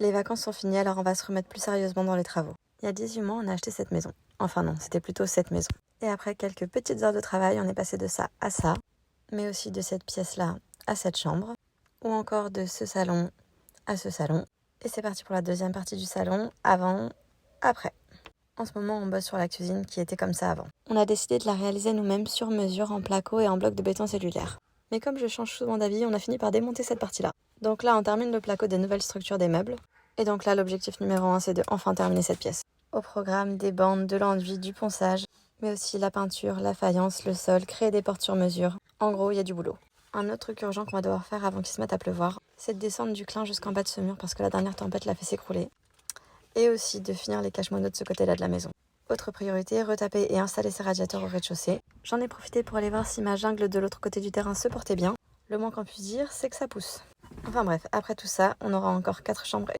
Les vacances sont finies, alors on va se remettre plus sérieusement dans les travaux. Il y a 18 mois, on a acheté cette maison. Enfin non, c'était plutôt cette maison. Et après quelques petites heures de travail, on est passé de ça à ça, mais aussi de cette pièce-là à cette chambre, ou encore de ce salon à ce salon. Et c'est parti pour la deuxième partie du salon, avant, après. En ce moment, on bosse sur la cuisine qui était comme ça avant. On a décidé de la réaliser nous-mêmes sur mesure en placo et en bloc de béton cellulaire. Mais comme je change souvent d'avis, on a fini par démonter cette partie-là. Donc là, on termine le placo des nouvelles structures des meubles. Et donc là, l'objectif numéro 1, c'est de enfin terminer cette pièce. Au programme, des bandes, de l'enduit, du ponçage, mais aussi la peinture, la faïence, le sol, créer des portes sur mesure. En gros, il y a du boulot. Un autre truc urgent qu'on va devoir faire avant qu'il se mette à pleuvoir, c'est de descendre du clin jusqu'en bas de ce mur parce que la dernière tempête l'a fait s'écrouler. Et aussi de finir les cache-monos de ce côté-là de la maison. Autre priorité, retaper et installer ces radiateurs au rez-de-chaussée. J'en ai profité pour aller voir si ma jungle de l'autre côté du terrain se portait bien. Le moins qu'on puisse dire, c'est que ça pousse. Enfin bref, après tout ça, on aura encore 4 chambres